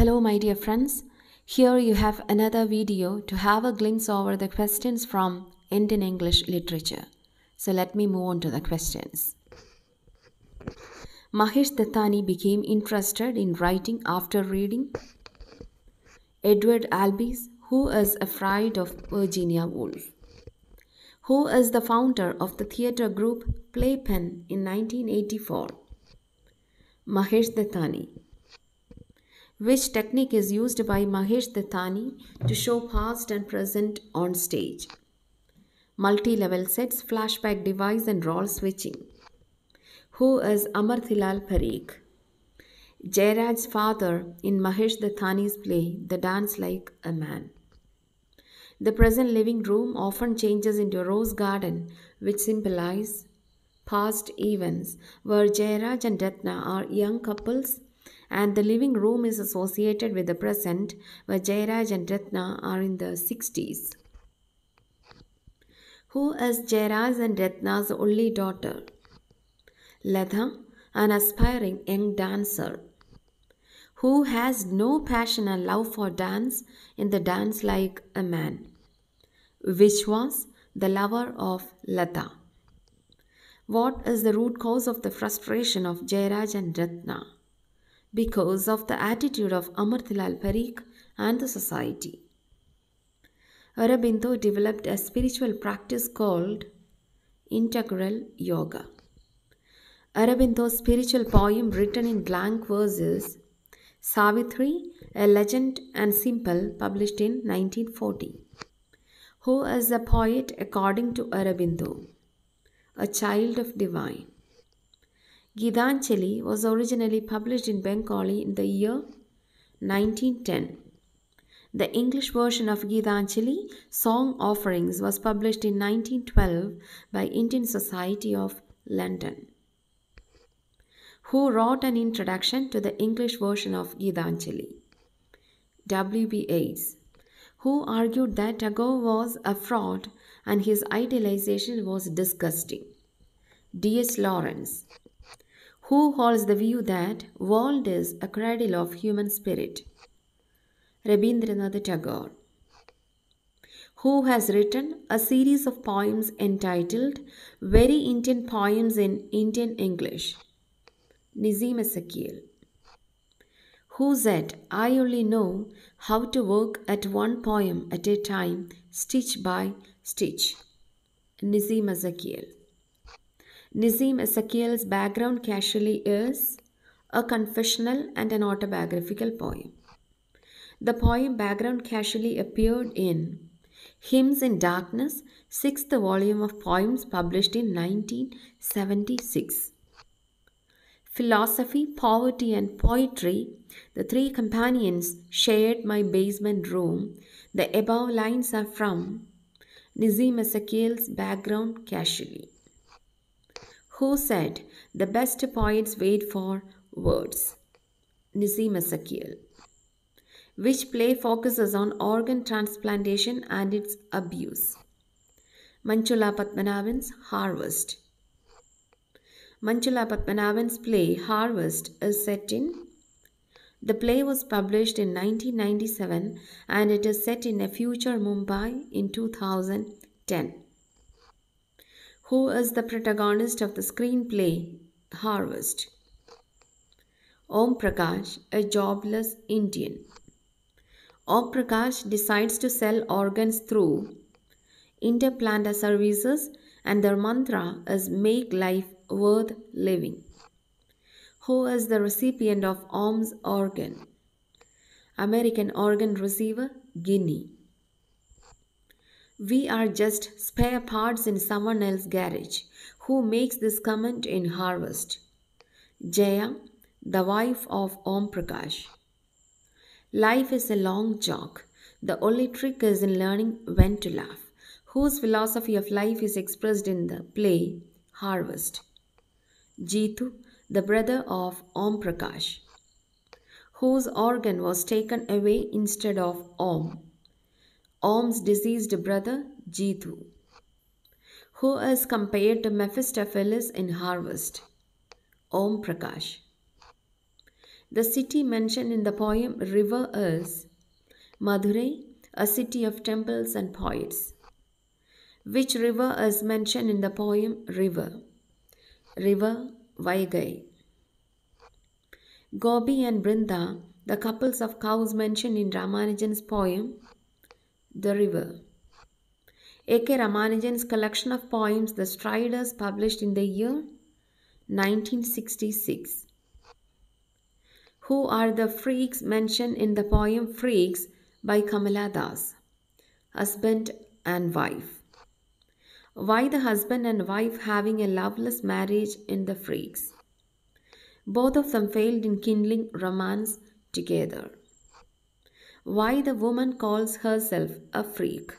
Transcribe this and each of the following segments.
Hello my dear friends, here you have another video to have a glimpse over the questions from Indian English literature. So let me move on to the questions. Mahesh Dattani became interested in writing after reading Edward Albee's Who is Afraid of Virginia Woolf? Who is the founder of the theatre group Playpen in 1984? Mahesh Dattani. Which technique is used by Mahesh Dattani to show past and present on stage? Multi-level sets, flashback device and role switching. Who is Amrthyalal Pareekh? Jayaraj's father in Mahesh Dattani's play The Dance Like a Man. The present living room often changes into a rose garden which symbolize past events where Jayaraj and Ratna are young couples, and the living room is associated with the present where Jayaraj and Ratna are in the 60s. Who is Jayaraj and Ratna's only daughter? Ladha, an aspiring young dancer who has no passion and love for dance in The Dance Like a Man, which was the lover of Ladha. What is the root cause of the frustration of Jayaraj and Ratna? Because of the attitude of Amrthyalal Pareekh and the society. Aurobindo developed a spiritual practice called integral yoga. Aurobindo's spiritual poem written in blank verses, Savitri, a Legend and Simple, published in 1940. Who is a poet according to Aurobindo? A child of divine. Geethanjali was originally published in Bengali in the year 1910. The English version of Geethanjali, Song Offerings, was published in 1912 by Indian Society of London. Who wrote an introduction to the English version of Geethanjali? W.B. Yeats, who argued that Tagore was a fraud and his idealization was disgusting. D.S. Lawrence, who holds the view that world is a cradle of human spirit. Rabindranath Tagore, who has written a series of poems entitled Very Indian Poems in Indian English. Nissim Ezekiel, who said, I only know how to work at one poem at a time, stitch by stitch. Nissim Ezekiel. Nissim Ezekiel's background casually is a confessional and an autobiographical poem. The poem Background Casually appeared in Hymns in Darkness, 6th volume of poems, published in 1976. Philosophy, Poverty and Poetry, the three companions shared my basement room. The above lines are from Nissim Ezekiel's Background Casually. Who said, the best poets wait for words? Nissim Ezekiel. Which play focuses on organ transplantation and its abuse? Manjula Padmanabhan's Harvest. Manjula Padmanabhan's play Harvest is set in. The play was published in 1997 and it is set in a future Mumbai in 2010. Who is the protagonist of the screenplay Harvest? Om Prakash, a jobless Indian. Om Prakash decides to sell organs through Interplanta Services, and their mantra is make life worth living. Who is the recipient of Om's organ? American organ receiver, Guinea. We are just spare parts in someone else's garage. Who makes this comment in Harvest? Jaya, the wife of Om Prakash. Life is a long joke. The only trick is in learning when to laugh. Whose philosophy of life is expressed in the play Harvest? Jeetu, the brother of Om Prakash. Whose organ was taken away instead of Om? Om's deceased brother Jeetu. Who is compared to Mephistopheles in Harvest? Om Prakash. The city mentioned in the poem River is Madurai, a city of temples and poets. Which river is mentioned in the poem River? River Vaigai. Gopi and Brinda, the couples of cows mentioned in Ramanujan's poem The River. A.K Ramanujan's collection of poems The Striders, published in the year 1966. Who are the freaks mentioned in the poem Freaks by Kamala Das? Husband and wife. Why the husband and wife having a loveless marriage in the Freaks? Both of them failed in kindling romance together. Why the woman calls herself a freak?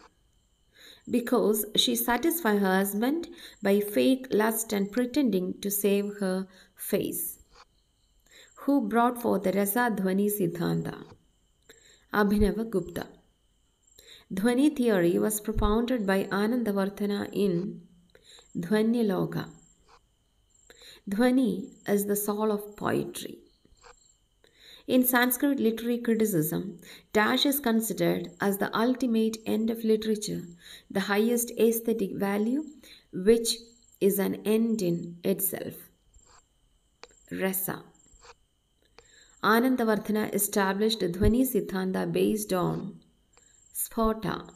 Because she satisfies her husband by fake lust and pretending to save her face. Who brought forth the Rasadvani Sidhanta? Abhinava Gupta. Dhvani theory was propounded by Anandavardhana in Dhvanyaloka. Dhvani is the soul of poetry. In Sanskrit literary criticism, dash is considered as the ultimate end of literature, the highest aesthetic value, which is an end in itself. Rasa. Anandavardhana established Dhvani Sidhanta based on Spota.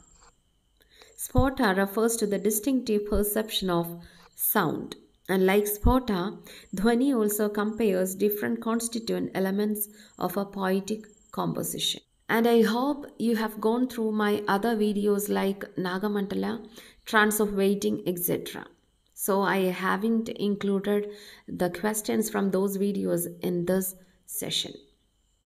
Spota refers to the distinctive perception of sound. And like Spota, Dhvani also compares different constituent elements of a poetic composition. And I hope you have gone through my other videos like Nagamandala, trance of waiting, etc. So I haven't included the questions from those videos in this session.